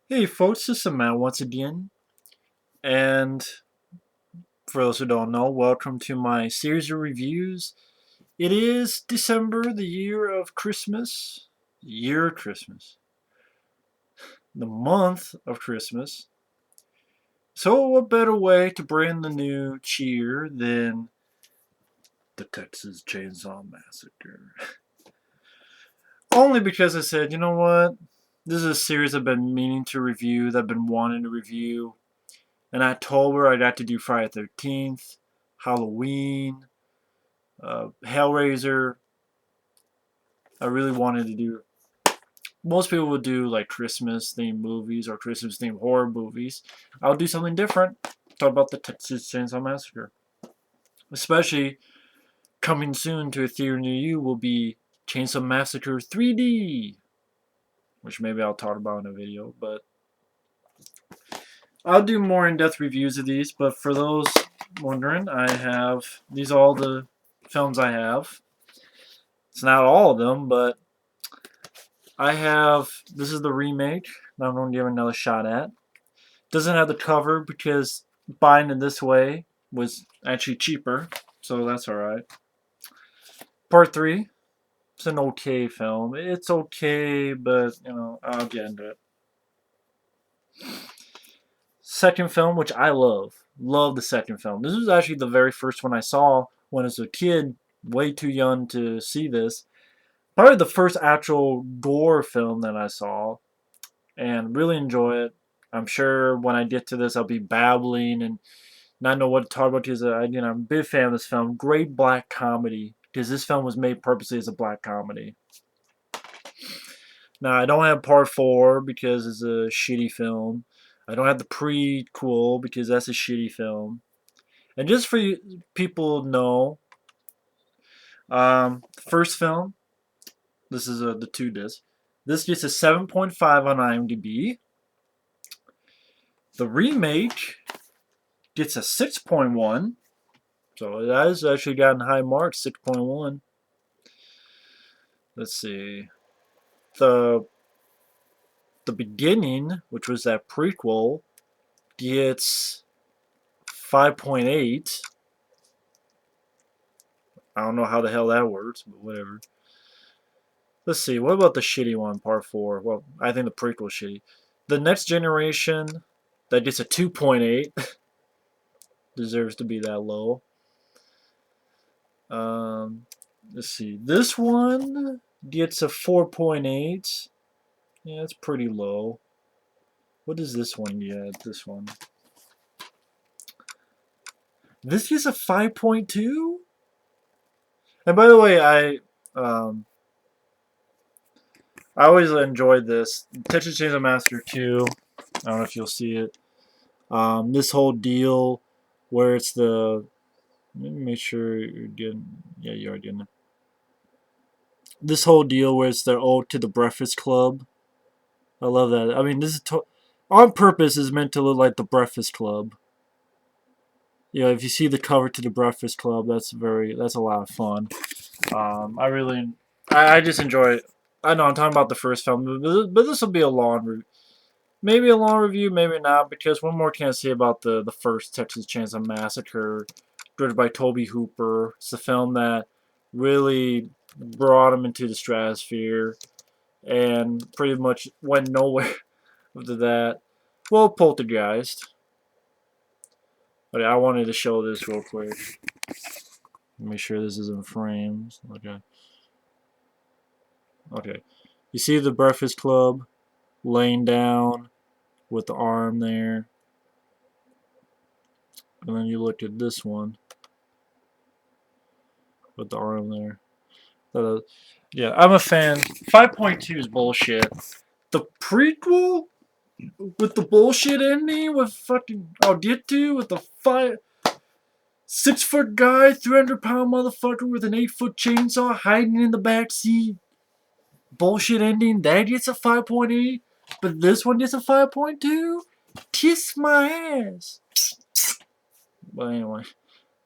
Hey folks, this is Matt once again, and for those who don't know, welcome to my series of reviews. It is December, the year of Christmas, the month of Christmas. So what better way to bring the new cheer than the Texas Chainsaw Massacre? Only because I said, you know what? This is a series I've been meaning to review, that I've been wanting to review. In October, I got to do Friday the 13th, Halloween, Hellraiser. I really wanted to do. Most people would do like Christmas themed movies or Christmas themed horror movies. I'll do something different. Talk about the Texas Chainsaw Massacre. Especially coming soon to a theater near you will be Chainsaw Massacre 3D, which maybe I'll talk about in a video. But I'll do more in-depth reviews of these. But for those wondering, I have these are all the films I have. It's not all of them, but I have. This is the remake that I'm going to give another shot at. Doesn't have the cover because buying it this way was actually cheaper, so that's alright. Part 3. It's an okay film. It's okay, but, I'll get into it. Second film, which I love. Love the second film. This was actually the very first one I saw when I was a kid, way too young to see this. Probably the first actual gore film that I saw, and really enjoy it. I'm sure when I get to this, I'll be babbling and not know what to talk about because I'm a big fan of this film. Great black comedy because this film was made purposely as a black comedy. Now I don't have part 4 because it's a shitty film. I don't have the prequel because that's a shitty film. And just for you people know, first film. This is the 2 disc. This gets a 7.5 on IMDb. The remake gets a 6.1. So it has actually gotten high marks, 6.1. Let's see. The beginning, which was that prequel, gets 5.8. I don't know how the hell that works, but whatever. Let's see. What about the shitty one, part 4? Well, I think the prequel's shitty. The Next Generation, that gets a 2.8. Deserves to be that low. Let's see. This one gets a 4.8. Yeah, it's pretty low. What is this one get? This one. This gets a 5.2? And by the way, I always enjoyed this. Texas Chainsaw Massacre 2. I don't know if you'll see it. This whole deal where it's the. Let me make sure you're getting. Yeah, you are getting it. This whole deal where it's their ode to the Breakfast Club. I love that. I mean, this is on purpose is meant to look like the Breakfast Club. You know, if you see the cover to the Breakfast Club, that's a lot of fun. I just enjoy it. I know I'm talking about the first film, but this will be a long, maybe a long review, maybe not, because one more can I say about the first Texas Chainsaw Massacre, directed by Tobe Hooper. It's a film that really brought him into the stratosphere and pretty much went nowhere after that. Well, Poltergeist. Okay, I wanted to show this real quick. Make sure this is in frames. Okay. Okay. You see the Breakfast Club laying down with the arm there. And then you look at this one with the arm there. Yeah, I'm a fan. 5.2 is bullshit. The prequel with the bullshit ending with fucking I'll get to with the 6-foot guy, 300-pound motherfucker with an 8-foot chainsaw hiding in the back seat. Bullshit ending. That gets a 5.8, but this one gets a 5.2. Kiss my ass. But anyway,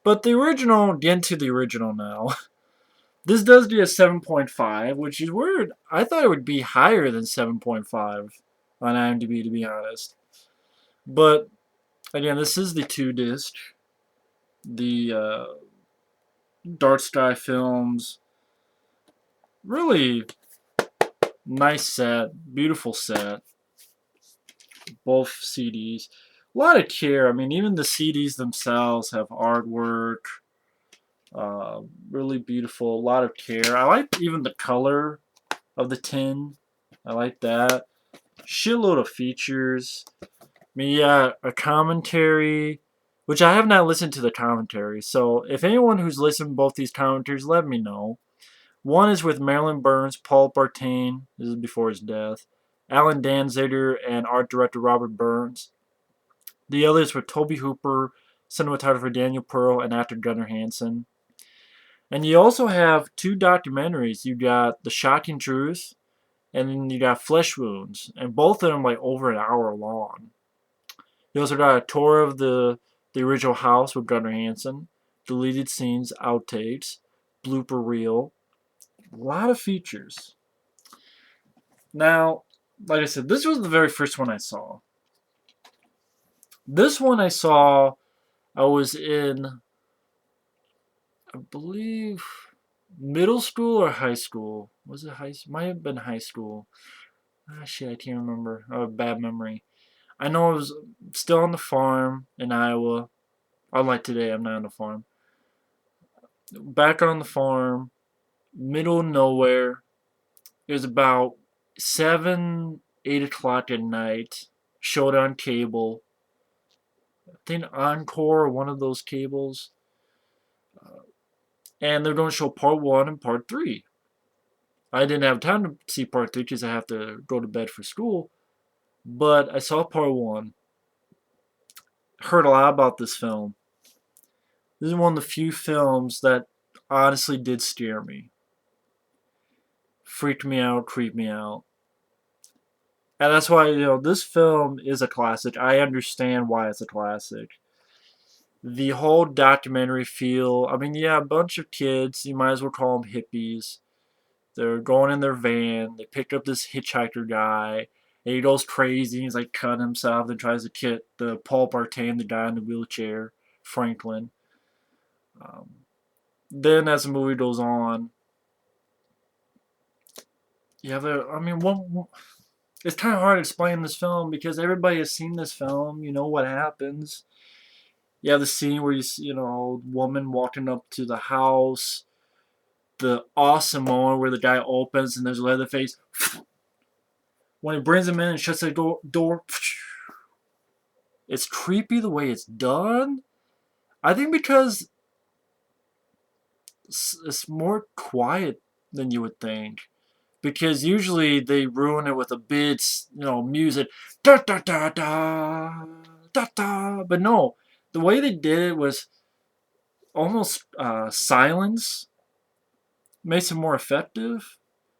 but the original. Get into the original now. This does get a 7.5, which is weird. I thought it would be higher than 7.5. on IMDb, to be honest. But again, this is the 2 disc. The Dark Sky Films. Really nice set, beautiful set. Both CDs. A lot of care. I mean, even the CDs themselves have artwork. Really beautiful. A lot of care. I like even the color of the tin. I like that. Shitload of features. I mean, yeah, a commentary, which I have not listened to the commentary. So if anyone who's listened to both these commentaries, let me know. One is with Marilyn Burns, Paul Partain. This is before his death. Alan Danziger and art director Robert Burns. The other is with Tobe Hooper, cinematographer Daniel Pearl, and actor Gunnar Hansen. And you also have 2 documentaries. You got The Shocking Truth, and then you got Flesh Wounds, and both of them like over an hour long. You also got a tour of the original house with Gunnar Hansen, deleted scenes, outtakes, blooper reel, a lot of features. Now, like I said, this was the very first one I saw. This one I saw, I was in, I believe, middle school or high school. Was it high school? Might have been high school. Ah, shit, I can't remember. I have a bad memory. I know I was still on the farm in Iowa. Unlike today, I'm not on the farm. Back on the farm, middle of nowhere. It was about 7, 8 o'clock at night. Showed on cable. I think Encore or one of those cables. And they're going to show part 1 and part 3. I didn't have time to see part 3 because I have to go to bed for school. But I saw part 1. Heard a lot about this film. This is one of the few films that honestly did scare me. Freaked me out, creeped me out. And that's why, this film is a classic. I understand why it's a classic. The whole documentary feel, I mean, yeah, a bunch of kids, you might as well call them hippies. They're going in their van. They picked up this hitchhiker guy. And he goes crazy. He's like cutting himself and tries to kill the Paul Partain, the guy in the wheelchair, Franklin. Um, then as the movie goes on, yeah, I mean, it's kind of hard to explain this film because everybody has seen this film. You know what happens. You have the scene where you see, woman walking up to the house. The awesome moment where the guy opens and there's Leatherface. When he brings him in and shuts the door, it's creepy the way it's done. I think because it's more quiet than you would think. Because usually they ruin it with a bit, music, da da da da da da. But no, the way they did it was almost silence, makes it more effective.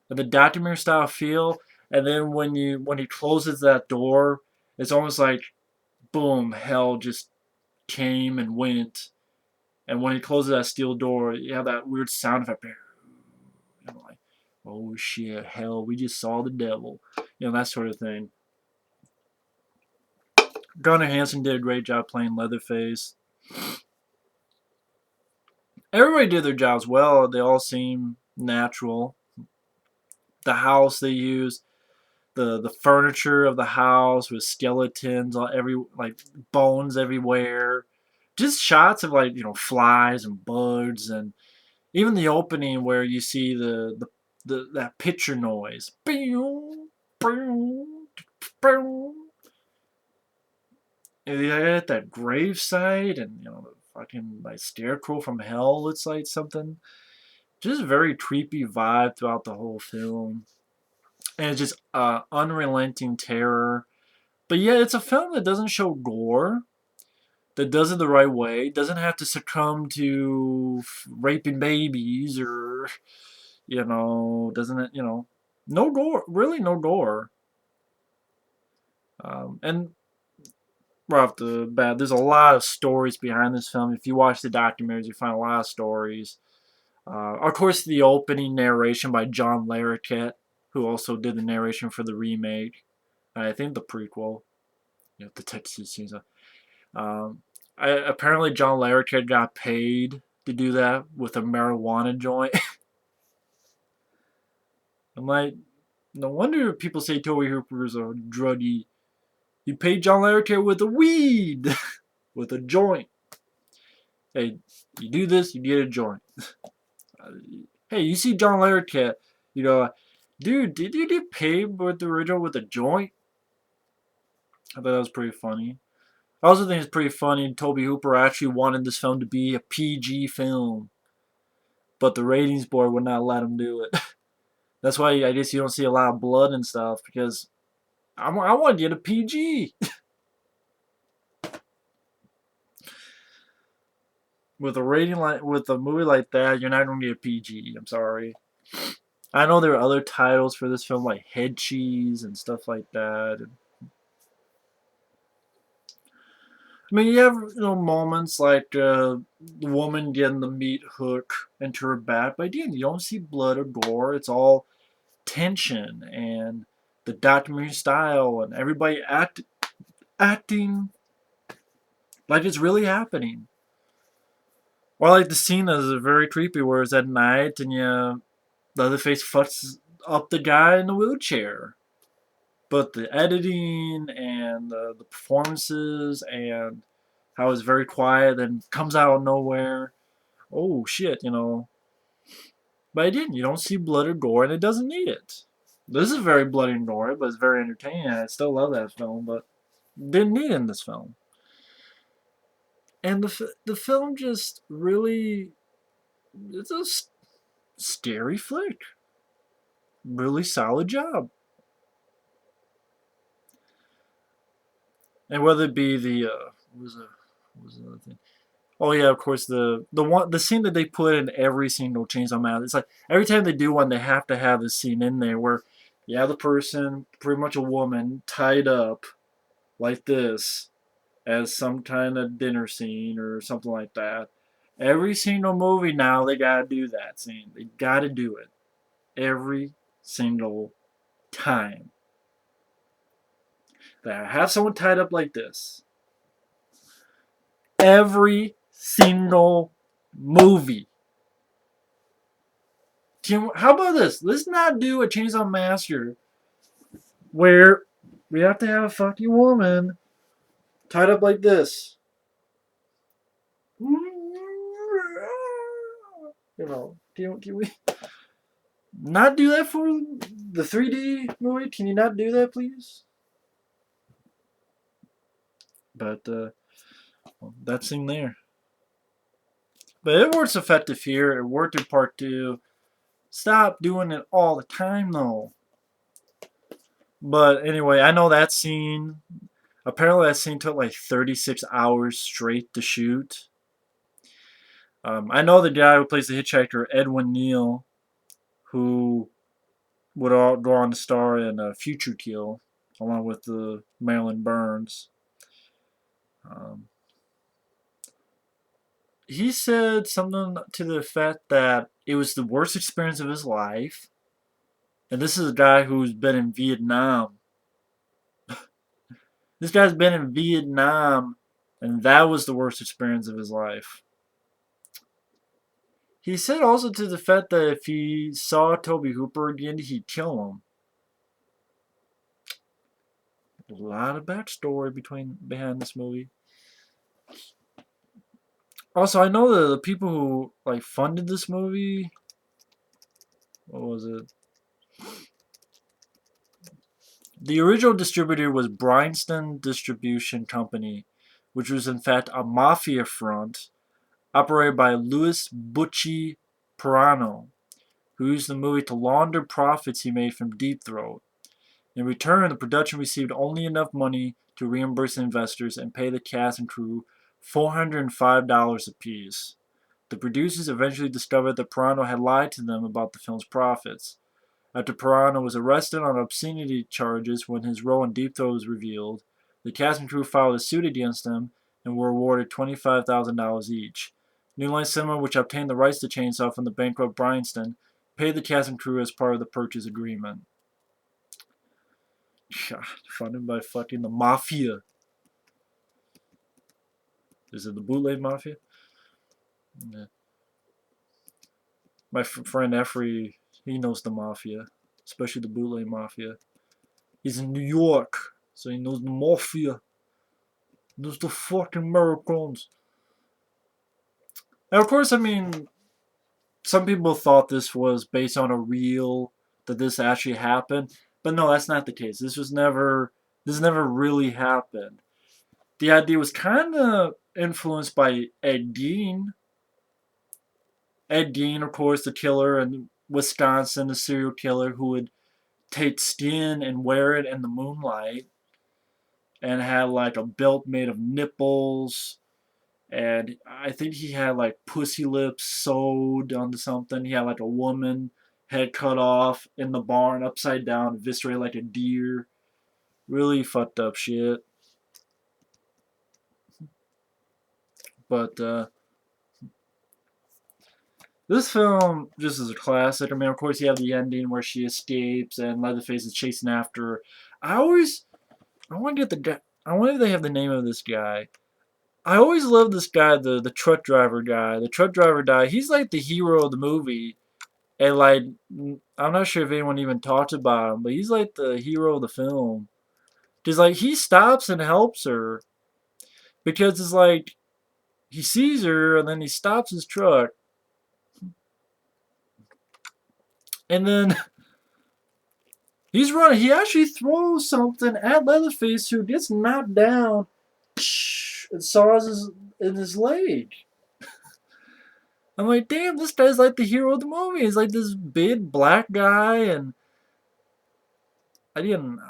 The documentary style feel, and then when he closes that door, it's almost like boom, hell just came and went. And when he closes that steel door, you have that weird sound effect. Like, oh shit, hell, we just saw the devil. That sort of thing. Gunnar Hansen did a great job playing Leatherface. Everybody did their jobs well. They all seem natural. The house they used, the furniture of the house with skeletons, like bones everywhere. Just shots of flies and bugs, and even the opening where you see that picture noise. And they got that grave site, and the fucking like scarecrow from hell looks like something. Just a very creepy vibe throughout the whole film, and it's just unrelenting terror. But yeah, it's a film that doesn't show gore, that does it the right way, doesn't have to succumb to raping babies or, doesn't it, no gore, really no gore. And right off the bat, there's a lot of stories behind this film. If you watch the documentaries, you find a lot of stories. Of course, the opening narration by John Larroquette, who also did the narration for the remake. I think the prequel, the Texas Chainsaw. Um, apparently John Larroquette got paid to do that with a marijuana joint. I'm like, no wonder people say Tobe Hooper is a druggie. He paid John Larroquette with a weed, with a joint. Hey, you do this, you get a joint. Hey, you see John Larroquette, you know, dude, did you get paid with the original with a joint? I thought that was pretty funny. I also think it's pretty funny Tobe Hooper actually wanted this film to be a PG film, but the ratings board would not let him do it. That's why I guess you don't see a lot of blood and stuff, because I want to get a PG. With a rating like with a movie like that, you're not going to get a PG. I'm sorry. I know there are other titles for this film like Head Cheese and stuff like that. I mean, you have moments like the woman getting the meat hook into her back, but again, you don't see blood or gore. It's all tension and the documentary style and everybody acting like it's really happening. Well, like the scene is very creepy, where it's at night and Leatherface fucks up the guy in the wheelchair. But the editing and the performances and how it's very quiet and comes out of nowhere. Oh shit. But again, you don't see blood or gore, and it doesn't need it. This is very bloody and gory, but it's very entertaining. I still love that film, but didn't need it in this film. And the film just really, it's a scary flick. Really solid job. And whether it be what was the other thing? Oh yeah, of course the scene that they put in every single Chainsaw Massacre. It's like every time they do one, they have to have this scene in there where you have the person, pretty much a woman, tied up like this as some kind of dinner scene or something like that. Every single movie now they gotta do that scene. They gotta do it every single time. They have someone tied up like this. Every single movie. How about this? Let's not do a Chainsaw Massacre where we have to have a fucking woman tied up like this. Can we not do that for the 3D movie? Can you not do that, please? But that scene there. But it works effective here. It worked in part 2. Stop doing it all the time, though. But anyway, I know that scene. Apparently, that scene took like 36 hours straight to shoot. I know the guy who plays the hitchhiker, Edwin Neal, who would all go on to star in Future Kill, along with the Marilyn Burns. Um, he said something to the effect that it was the worst experience of his life. And this is a guy who's been in Vietnam. This guy's been in Vietnam, and that was the worst experience of his life. He said also to the fact that if he saw Tobe Hooper again, he'd kill him. A lot of backstory behind this movie. Also, I know that the people who funded this movie. What was it? The original distributor was Bryanston Distribution Company, which was in fact a mafia front operated by Louis Butchie Pirano, who used the movie to launder profits he made from Deep Throat. In return, the production received only enough money to reimburse investors and pay the cast and crew $405 apiece. The producers eventually discovered that Pirano had lied to them about the film's profits. After Pirano was arrested on obscenity charges when his role in Deep Throat was revealed, the cast and crew filed a suit against him and were awarded $25,000 each. New Line Cinema, which obtained the rights to Chainsaw from the bankrupt Bryanston, paid the cast and crew as part of the purchase agreement. God, funded by fucking the mafia. Is it the bootleg mafia? Yeah. My friend Effrey, he knows the mafia, especially the bootleg mafia. He's in New York, so he knows the mafia. He knows the fucking Americans. And of course, I mean, some people thought this was based on a real, that this actually happened, but no, that's not the case. This never really happened. The idea was kind of influenced by Ed Gein. Ed Gein, of course, the killer in Wisconsin, the serial killer who would take skin and wear it in the moonlight, and had like a belt made of nipples, and I think he had like pussy lips sewed onto something. He had like a woman head cut off in the barn upside down, eviscerated like a deer. Really fucked up shit. But this film just is a classic. I mean, of course, you have the ending where she escapes and Leatherface is chasing after her. I always, I want to get the guy. I wonder if they have the name of this guy. I always love this guy, the truck driver guy. The truck driver guy. He's like the hero of the movie. And like, I'm not sure if anyone even talks about him, but he's like the hero of the film. Cause like he stops and helps her because it's like he sees her and then he stops his truck and then he's running. He actually throws something at Leatherface who gets knocked down and saws his leg. I'm like, damn, this guy's like the hero of the movie. He's like this big black guy, and I didn't.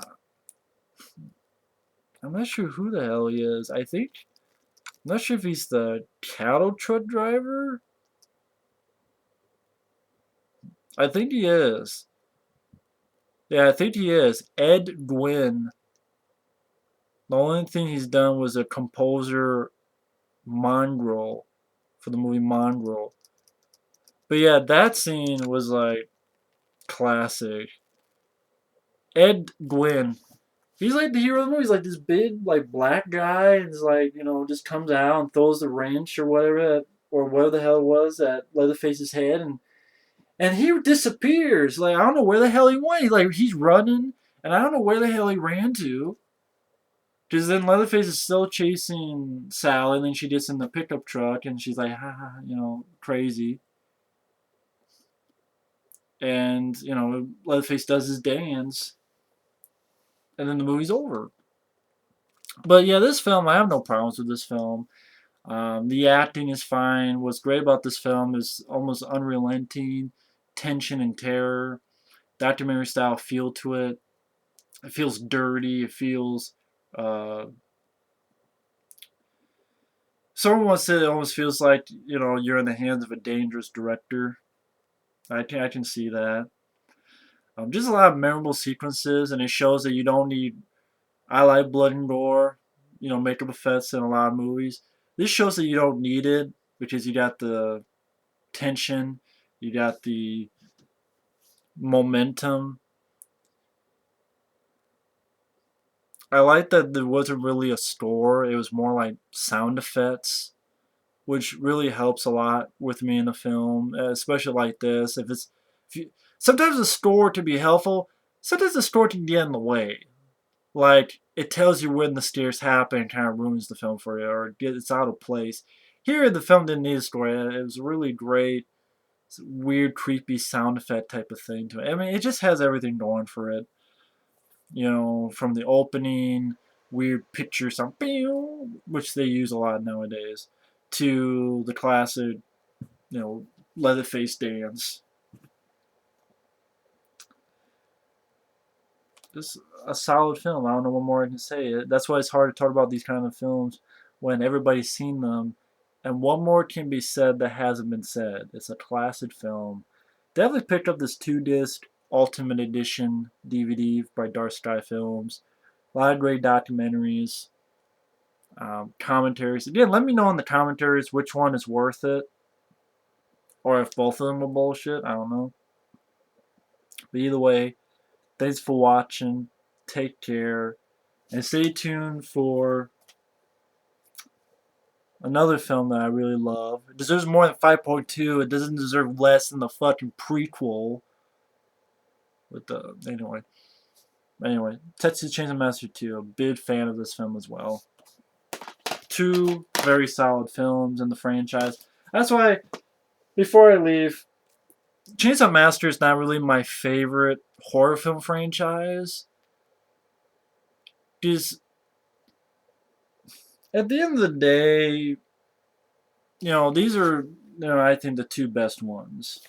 I'm not sure who the hell he is. I'm not sure if he's the cattle truck driver. I think he is. Yeah, I think he is. Ed Gein. The only thing he's done was a composer Mongrel for the movie Mongrel. But yeah, that scene was like classic. Ed Gein. He's like the hero of the movie. He's like this big, like black guy, and he's like, just comes out and throws the wrench or whatever, or whatever the hell it was at Leatherface's head, and he disappears. Like I don't know where the hell he went. He's running, and I don't know where the hell he ran to. Because then Leatherface is still chasing Sally, and then she gets in the pickup truck, and she's like, ha ha, crazy. And Leatherface does his dance, and then the movie's over. But yeah, this film, I have no problems with this film. The acting is fine. What's great about this film is almost unrelenting tension and terror, documentary style feel to it. It feels dirty. It feels. Someone once said it almost feels like you're in the hands of a dangerous director. I can see that. Just a lot of memorable sequences, and it shows that you don't need. I like blood and gore, makeup effects in a lot of movies. This shows that you don't need it because you got the tension, you got the momentum. I like that there wasn't really a score, it was more like sound effects, which really helps a lot with me in the film, especially like this. Sometimes the score can be helpful, sometimes the score can get in the way. Like, it tells you when the scares happen and kind of ruins the film for you, or it's out of place. Here, the film didn't need a score. It was really great, weird, creepy sound effect type of thing to it. I mean, it just has everything going for it. From the opening, weird picture sound, which they use a lot nowadays, to the classic, Leatherface dance. This is a solid film. I don't know what more I can say. That's why it's hard to talk about these kind of films when everybody's seen them. And what more can be said that hasn't been said? It's a classic film. Definitely picked up this 2-disc Ultimate Edition DVD by Dark Sky Films. A lot of great documentaries, commentaries. Again, let me know in the commentaries which one is worth it, or if both of them are bullshit. I don't know. But either way, thanks for watching. take care, and stay tuned for another film that I really love. It deserves more than 5.2. It doesn't deserve less than the fucking prequel. With the anyway, Texas Chainsaw Massacre 2. A big fan of this film as well. Two very solid films in the franchise. That's why, before I leave, Chainsaw Massacre is not really my favorite horror film franchise. Because at the end of the day, these are, I think the two best ones.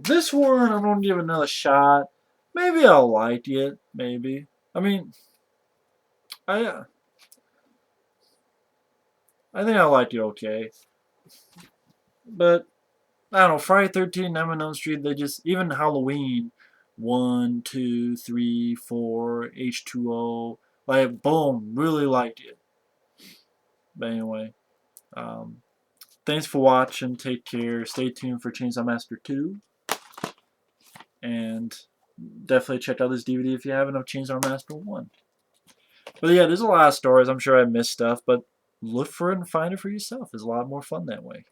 This one, I'm going to give another shot. Maybe I'll like it. Maybe. I mean, I think I liked it okay. But, I don't know, Friday 13, Nightmare on Elm Street, they just, even Halloween, 1, 2, 3, 4, H2O, like, boom, really liked it. But anyway, thanks for watching, take care, stay tuned for Chainsaw Massacre 2, and definitely check out this DVD if you haven't of Chainsaw Massacre 1. But yeah, there's a lot of stories, I'm sure I missed stuff, but look for it and find it for yourself. It's a lot more fun that way.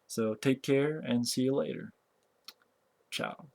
So take care and see you later. Ciao.